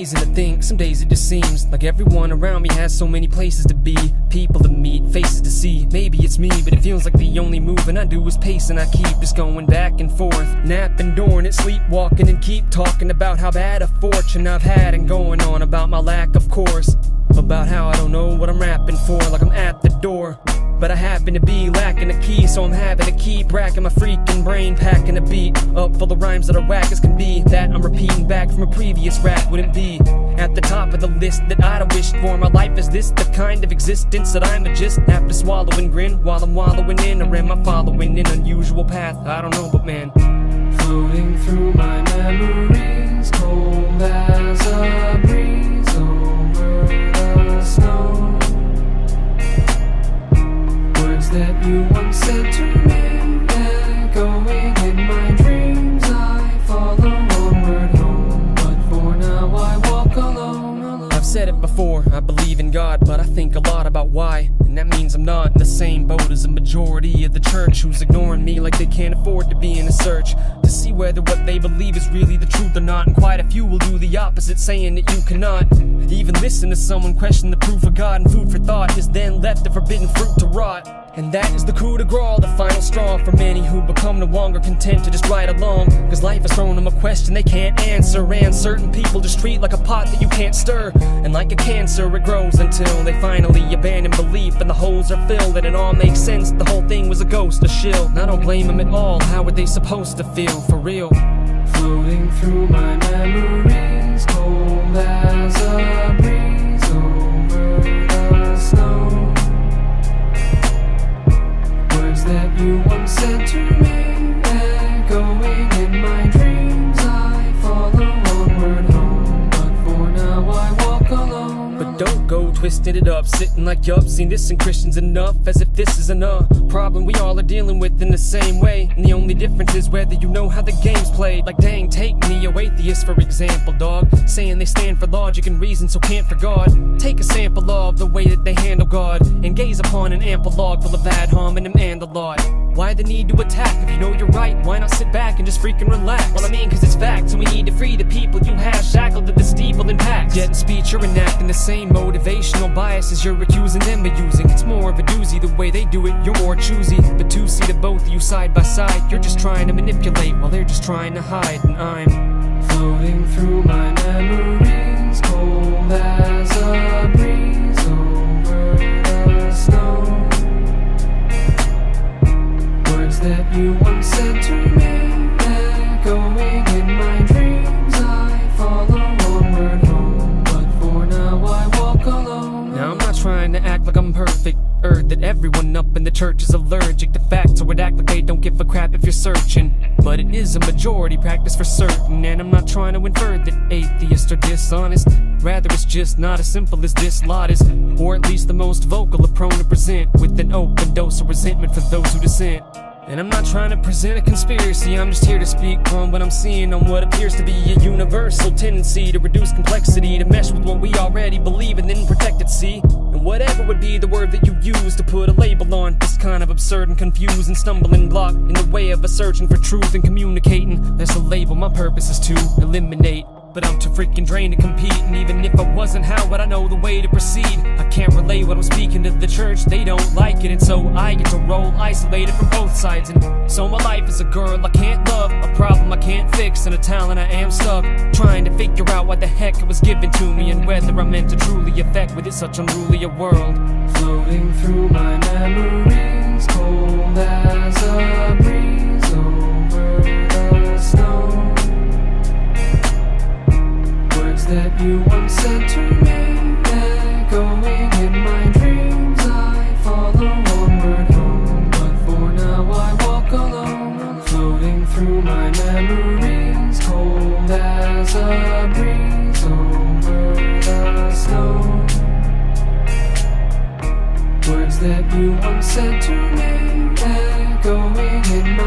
amazing to think, some days it just seems like everyone around me has so many places to be, people to meet, faces to see. Maybe it's me, but it feels like the only moving I do is pace, and I keep just going back and forth, napping, doing it, sleepwalking, and keep talking about how bad a fortune I've had, and going on about my lack of course, about how I don't know what I'm rapping for, like I'm at the door. But I happen to be lacking a key, so I'm having to keep racking my freaking brain, packing a beat up full of rhymes that are whack as can be, that I'm repeating back from a previous rap. Wouldn't be at the top of the list that I'd have wished for. My life is this the kind of existence that I'ma just have to swallow and grin while I'm wallowing in, or am I following an unusual path? I don't know, but man, floating through my memories, cold as a breeze over the snow. Words that you once said to me, echoing in my dreams. I follow onward home, but for now I walk alone. I've said it before, I believe in God, but I think a lot about why. And that means I'm not in the same boat as a majority of the church who's ignoring me like they can't afford to be in a search to see whether what they believe is really the truth or not. And quite a few will do the opposite, saying that you cannot even listen to someone question the proof of God. And food for thought is then left the forbidden fruit to rot. And that is the coup de grace, the final straw for many who become no longer content to just ride along. Cause life has thrown them a question they can't answer, and certain people just treat like a pot that you can't stir. And like a cancer it grows until they finally abandon belief and the holes are filled, and it all makes sense. The whole thing was a ghost, a shill. And I don't blame them at all, how were they supposed to feel, for real? Floating through my memories, cold as a breeze over the snow. Words that you once said to me, echoing in my dreams. I follow onward home, but for now I walk alone. But don't go twisting it up, sitting like yup, seen this in Christians enough, as if this is enough problem we all are dealing with in the same way. And the only difference is whether you know how the game's played. Like dang, take neo-atheists for example, dog, saying they stand for logic and reason so can't for God. Take a sample of the way that they handle God, and gaze upon an ample log full of ad hominem and the lot. Why the need to attack? If you know you're right, why not sit back and just freaking relax? Well, I mean, cause it's facts, and we need to free the people you have shackled to the steeple and packs. Yet in speech you're enacting the same motivational biases you're accusing them of using. It's more of a doozy the way they do it, you're more choosy. But to see the both of you side by side, you're just trying to manipulate while they're just trying to hide. And I'm floating through my memories, cold as a breeze over the snow. Words that you once said to me, echoing in my dreams. I follow onward home, but for now I walk alone. Now I'm not trying to act like I'm perfect, or that everyone up in the church is allergic to facts, or would act like they don't give a crap if you're searching. But it is a majority practice for certain, and I'm not trying to infer that atheists are dishonest. Rather it's just not as simple as this lot is, or at least the most vocal are prone to present with an open dose of resentment for those who dissent. And I'm not trying to present a conspiracy, I'm just here to speak on what I'm seeing, on what appears to be a universal tendency to reduce complexity, to mesh with what we already believe and then protect it, see? And whatever would be the word that you use to put a label on this kind of absurd and confused and stumbling block in the way of a searching for truth and communicating, that's a label my purpose is to eliminate. But I'm too freaking drained to compete, and even if I wasn't, how would I know the way to proceed? I can't relay what I'm speaking to the church, they don't like it, and so I get to roll isolated from both sides. And so my life is a girl I can't love, a problem I can't fix, and a talent I am stuck trying to figure out what the heck it was given to me, and whether I'm meant to truly affect with it such unruly a world. Floating through my memories, cold as a breeze over the snow. That you once said to me, echoing in my dreams. I follow onward home, but for now I walk alone. Floating through my memories, cold as a breeze over the snow. Words that you once said to me, echoing in my